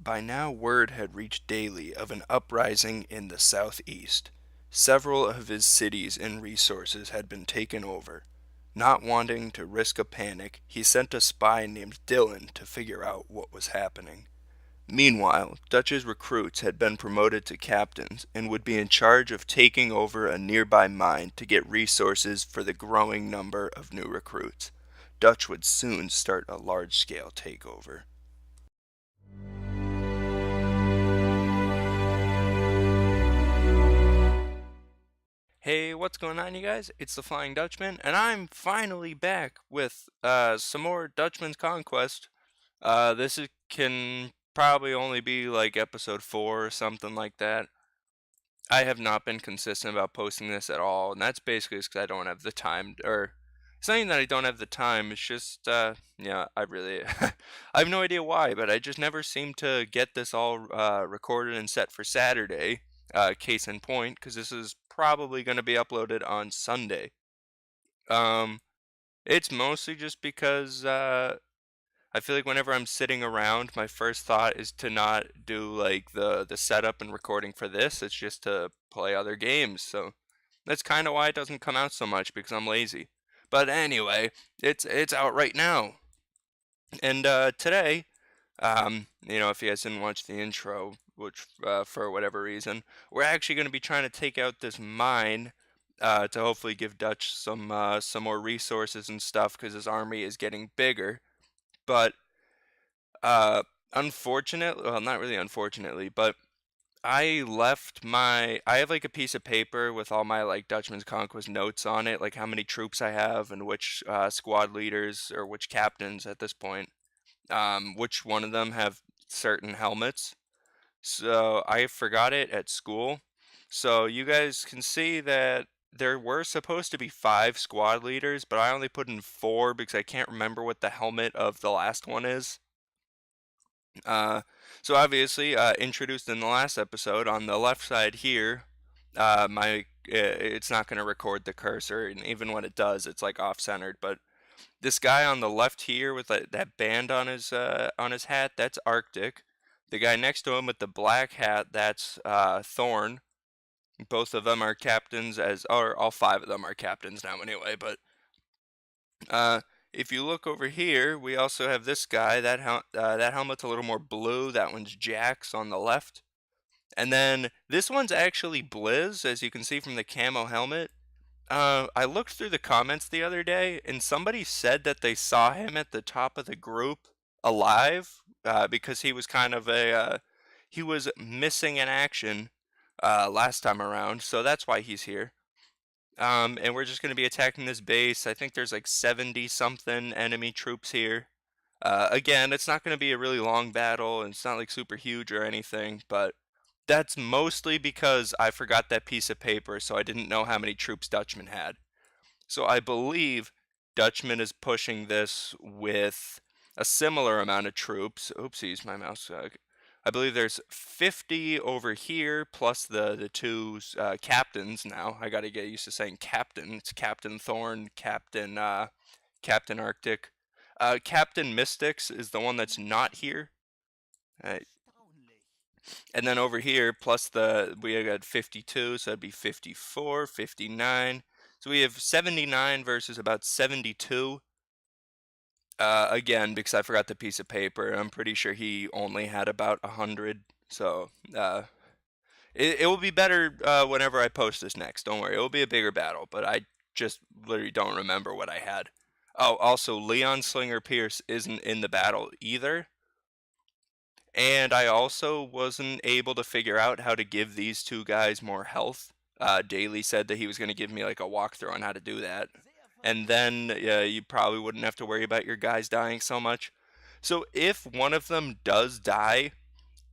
By now word had reached Daly of an uprising in the southeast. Several of his cities and resources had been taken over. Not wanting to risk a panic, he sent a spy named Dylan to figure out what was happening. Meanwhile, Dutch's recruits had been promoted to captains and would be in charge of taking over a nearby mine to get resources for the growing number of new recruits. Dutch would soon start a large-scale takeover. Hey, what's going on, you guys? It's the Flying Dutchman, and I'm finally back with some more Dutchman's Conquest. Can probably only be like episode 4 or something like that. I have not been consistent about posting this at all, and that's basically just because I don't have the time, or it's not even that I don't have the time, it's just, yeah, I really, I have no idea why, but I just never seem to get this all recorded and set for Saturday, case in point, because this is probably going to be uploaded on Sunday. Um, it's mostly just because, I feel like whenever I'm sitting around, my first thought is to not do like the setup and recording for this. It's just to play other games. So that's kind of why it doesn't come out so much because I'm lazy. But anyway, it's out right now. And today, if you guys didn't watch the intro, which for whatever reason, we're actually going to be trying to take out this mine to hopefully give Dutch some more resources and stuff because his army is getting bigger. But uh, unfortunately, well, not really unfortunately, but I have like a piece of paper with all my like Dutchman's Conquest notes on it, like how many troops I have and which squad leaders or which captains at this point, which one of them have certain helmets. So I forgot it at school. So you guys can see that there were supposed to be 5 squad leaders, but I only put in 4 because I can't remember what the helmet of the last one is. Uh, so obviously, introduced in the last episode, on the left side here, it's not going to record the cursor, and even when it does, it's like off-centered. But this guy on the left here with that band on his hat, that's Arctic. The guy next to him with the black hat, that's Thorn. Both of them are captains, or all 5 of them are captains now anyway. But uh, if you look over here, we also have this guy. That helmet's a little more blue. That one's Jax on the left. And then this one's actually Blizz, as you can see from the camo helmet. I looked through the comments the other day, and somebody said that they saw him at the top of the group alive, because he was he was missing in action last time around, so that's why he's here. And we're just going to be attacking this base. I think there's like 70 something enemy troops here. Again, it's not going to be a really long battle, and it's not like super huge or anything, but that's mostly because I forgot that piece of paper, so I didn't know how many troops Dutchman had. So I believe Dutchman is pushing this with a similar amount of troops. Oopsies, my mouse. I believe there's 50 over here plus the 2 captains now. I got to get used to saying captain. It's Captain Thorn, Captain Arctic. Captain Mystics is the one that's not here. Uh, and then over here, plus we got 52, so that'd be 54, 59. So we have 79 versus about 72. Again, because I forgot the piece of paper, I'm pretty sure he only had about 100. So it will be better whenever I post this next. Don't worry, it will be a bigger battle, but I just literally don't remember what I had. Oh, also, Leon Slinger Pierce isn't in the battle either. And I also wasn't able to figure out how to give these 2 guys more health. Daly said that he was going to give me like a walkthrough on how to do that. And then you probably wouldn't have to worry about your guys dying so much. So if one of them does die,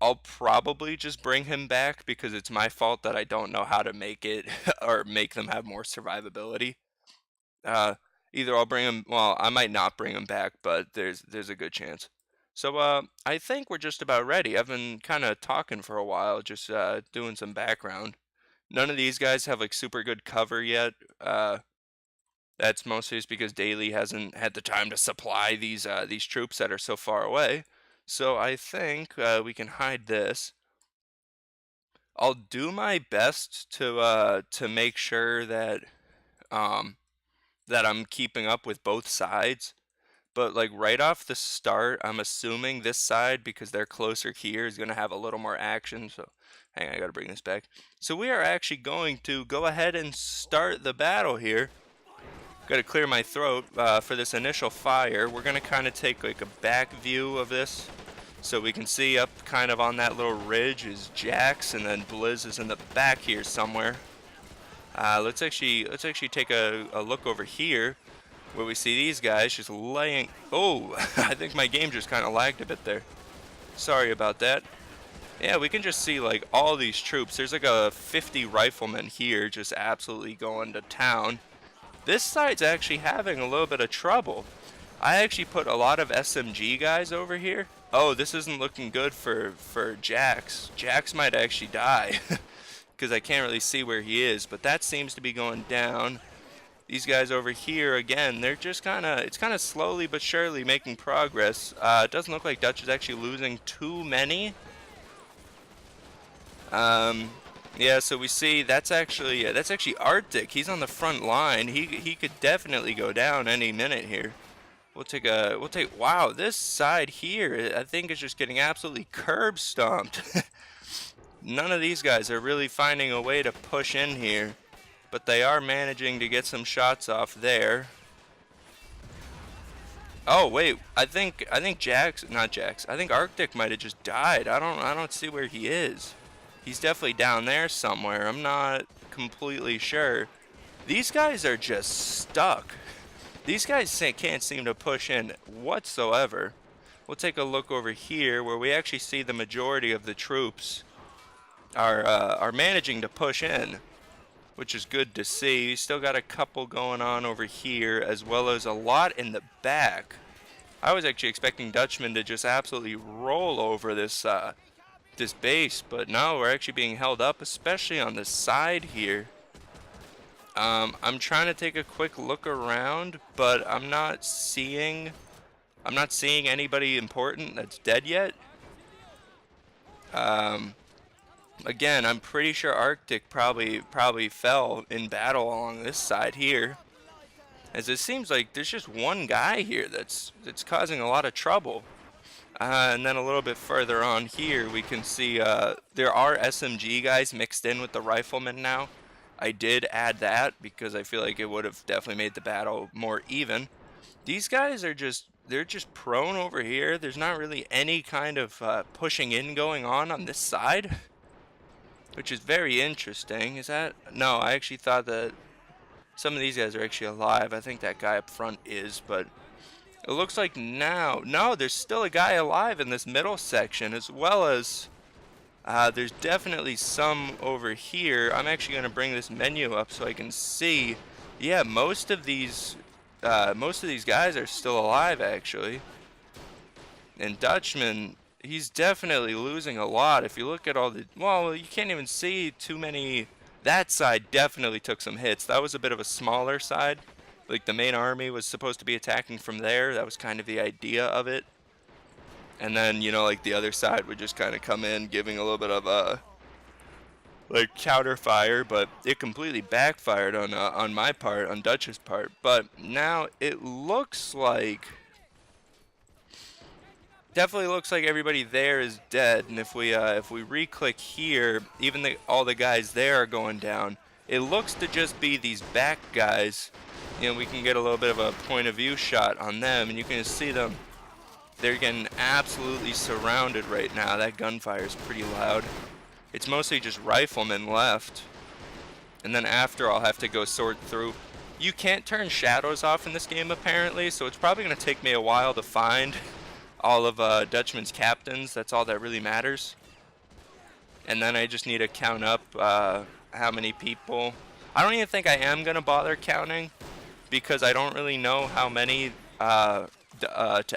I'll probably just bring him back because it's my fault that I don't know how to make it or make them have more survivability. Uh, Either I'll bring him, well, I might not bring him back, but there's a good chance. So I think we're just about ready. I've been kind of talking for a while, just doing some background. None of these guys have like super good cover yet. That's mostly just because Daly hasn't had the time to supply these troops that are so far away. So I think we can hide this. I'll do my best to make sure um that I'm keeping up with both sides. But like right off the start, I'm assuming this side, because they're closer here, is going to have a little more action. So hang on, I got to bring this back. So we are actually going to go ahead and start the battle here. Got to clear my throat for this initial fire. We're going to kind of take like a back view of this. So we can see up kind of on that little ridge is Jax, and then Blizz is in the back here somewhere. Let's actually take a look over here, where we see these guys just laying. Oh, I think my game just kind of lagged a bit there. Sorry about that. Yeah, we can just see like all these troops. There's like a 50 riflemen here just absolutely going to town. This side's actually having a little bit of trouble. I actually put a lot of SMG guys over here. Oh, this isn't looking good for Jax. Jax might actually die because I can't really see where he is, but that seems to be going down. These guys over here, again, they're just it's kind of slowly but surely making progress. It doesn't look like Dutch is actually losing too many. Yeah, so we see that's actually Arctic. He's on the front line. He could definitely go down any minute here. Wow, this side here, I think is just getting absolutely curb stomped. None of these guys are really finding a way to push in here, but they are managing to get some shots off there. Oh wait, I think not Jax. I think Arctic might have just died. I don't see where he is. He's definitely down there somewhere. I'm not completely sure. These guys are just stuck. These guys can't seem to push in whatsoever. We'll take a look over here where we actually see the majority of the troops are managing to push in, which is good to see. Still got a couple going on over here, as well as a lot in the back. I was actually expecting Dutchman to just absolutely roll over this this base, but no, we're actually being held up, especially on the side here. I'm trying to take a quick look around, but I'm not seeing anybody important that's dead yet. Again, I'm pretty sure Arctic probably fell in battle along this side here, as it seems like there's just one guy here that's causing a lot of trouble. And then a little bit further on here, we can see there are SMG guys mixed in with the riflemen now. I did add that because I feel like it would have definitely made the battle more even. These guys are they're just prone over here. There's not really any kind of pushing in going on this side, which is very interesting. Is that? No, I actually thought that some of these guys are actually alive. I think that guy up front is, but it looks like now, no, there's still a guy alive in this middle section, as well as there's definitely some over here. I'm actually going to bring this menu up so I can see. Yeah, most of these guys are still alive, actually. And Dutchman, he's definitely losing a lot. If you look at all the, well, you can't even see too many. That side definitely took some hits. That was a bit of a smaller side. Like the main army was supposed to be attacking from there. That was kind of the idea of it. And then, you know, like the other side would just kind of come in, giving a little bit of a like counter fire, but it completely backfired on my part, on Dutch's part. But now it looks like, definitely looks like everybody there is dead. And if we re-click here, even all the guys there are going down. It looks to just be these back guys. You know, we can get a little bit of a point of view shot on them, and you can see them. They're getting absolutely surrounded right now. That gunfire is pretty loud. It's mostly just riflemen left. And then after, I'll have to go sort through. You can't turn shadows off in this game, apparently, so it's probably going to take me a while to find all of Dutchman's captains. That's all that really matters. And then I just need to count up how many people. I don't even think I am going to bother counting, because I don't really know how many to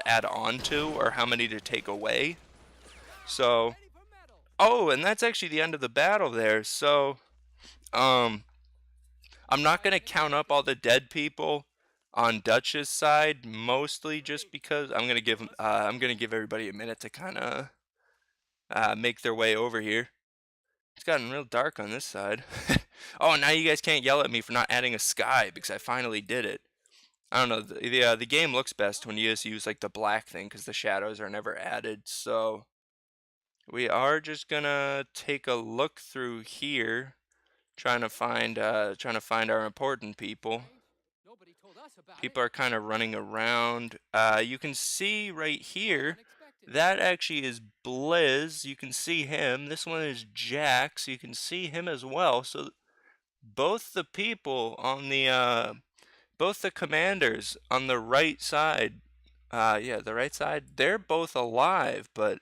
add on to, or how many to take away. So, oh, and that's actually the end of the battle there. So, I'm not gonna count up all the dead people, On Dutch's side, mostly just because I'm gonna give everybody a minute to kind of make their way over here. It's gotten real dark on this side. Oh, now you guys can't yell at me for not adding a sky because I finally did it. I don't know. The game looks best when you just use like the black thing because the shadows are never added. So we are just gonna take a look through here, trying to find our important people. People are kind of running around. You can see right here, that actually is Blizz. You can see him. This one is Jack, so you can see him as well. So both the people on both the commanders on the right side, yeah, the right side, they're both alive, but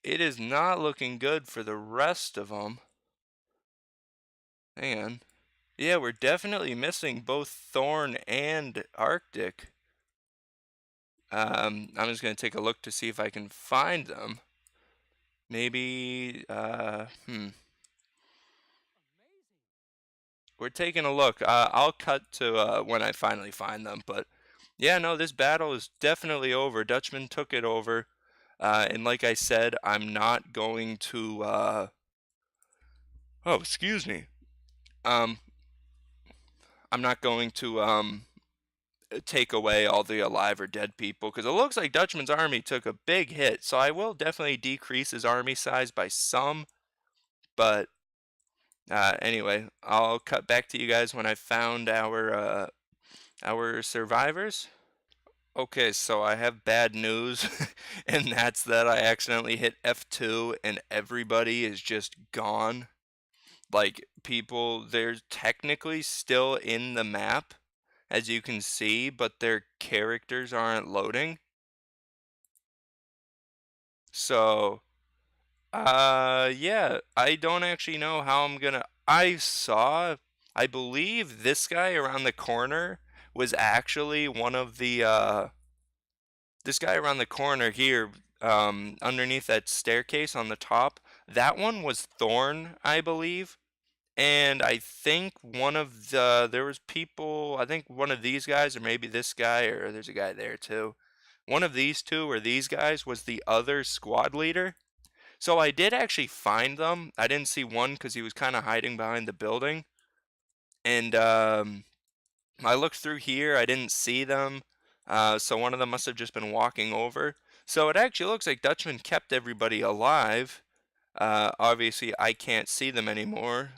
it is not looking good for the rest of them. Hang on. Yeah, we're definitely missing both Thorn and Arctic. I'm just gonna take a look to see if I can find them. Maybe, We're taking a look. I'll cut to when I finally find them, but yeah, no, this battle is definitely over. Dutchman took it over, and like I said, I'm not going to. Oh, excuse me. Um, I'm not going to take away all the alive or dead people because it looks like Dutchman's army took a big hit. So I will definitely decrease his army size by some, but anyway, I'll cut back to you guys when I found our survivors. Okay, so I have bad news, and that's that I accidentally hit F2 and everybody is just gone. Like, people, they're technically still in the map, as you can see, but their characters aren't loading. So, yeah, I don't actually know how I'm gonna. I believe this guy around the corner was actually one of this guy around the corner here, underneath that staircase on the top. That one was Thorn, I believe. And I think there was people, I think one of these guys, or maybe this guy, or there's a guy there too. One of these two or these guys was the other squad leader. So I did actually find them. I didn't see one because he was kind of hiding behind the building. And I looked through here. I didn't see them. So one of them must have just been walking over. So it actually looks like Dutchman kept everybody alive. Obviously, I can't see them anymore.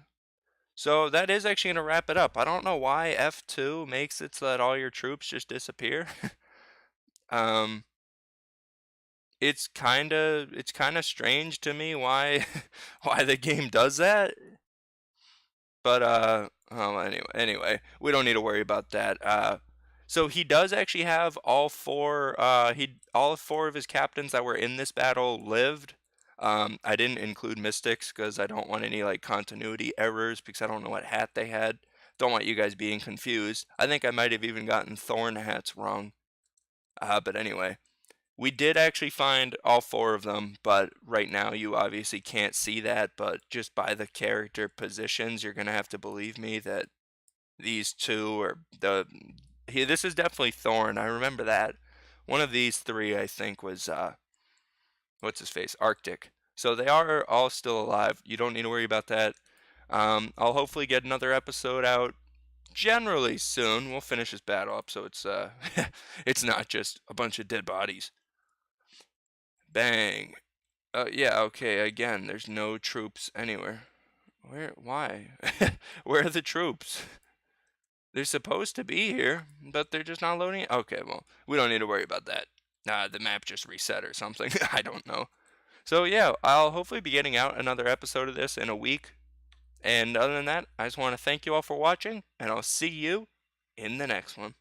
So that is actually going to wrap it up. I don't know why F2 makes it so that all your troops just disappear. um, it's kind of strange to me why why the game does that. But oh, anyway, we don't need to worry about that. So he does actually have all four of his captains that were in this battle lived. I didn't include Mystics because I don't want any like continuity errors because I don't know what hat they had. Don't want you guys being confused. I think I might have even gotten Thorn hats wrong. But anyway, we did actually find all four of them, but right now you obviously can't see that, but just by the character positions, you're gonna have to believe me that these two are this is definitely Thorn. I remember that. One of these three I think was what's his face? Arctic. So they are all still alive. You don't need to worry about that. I'll hopefully get another episode out generally soon. We'll finish this battle up so it's it's not just a bunch of dead bodies. Bang. Yeah, okay, again, there's no troops anywhere. Why? Where are the troops? They're supposed to be here, but they're just not loading. Okay, well, we don't need to worry about that. The map just reset or something. I don't know. So yeah, I'll hopefully be getting out another episode of this in a week. And other than that, I just want to thank you all for watching, and I'll see you in the next one.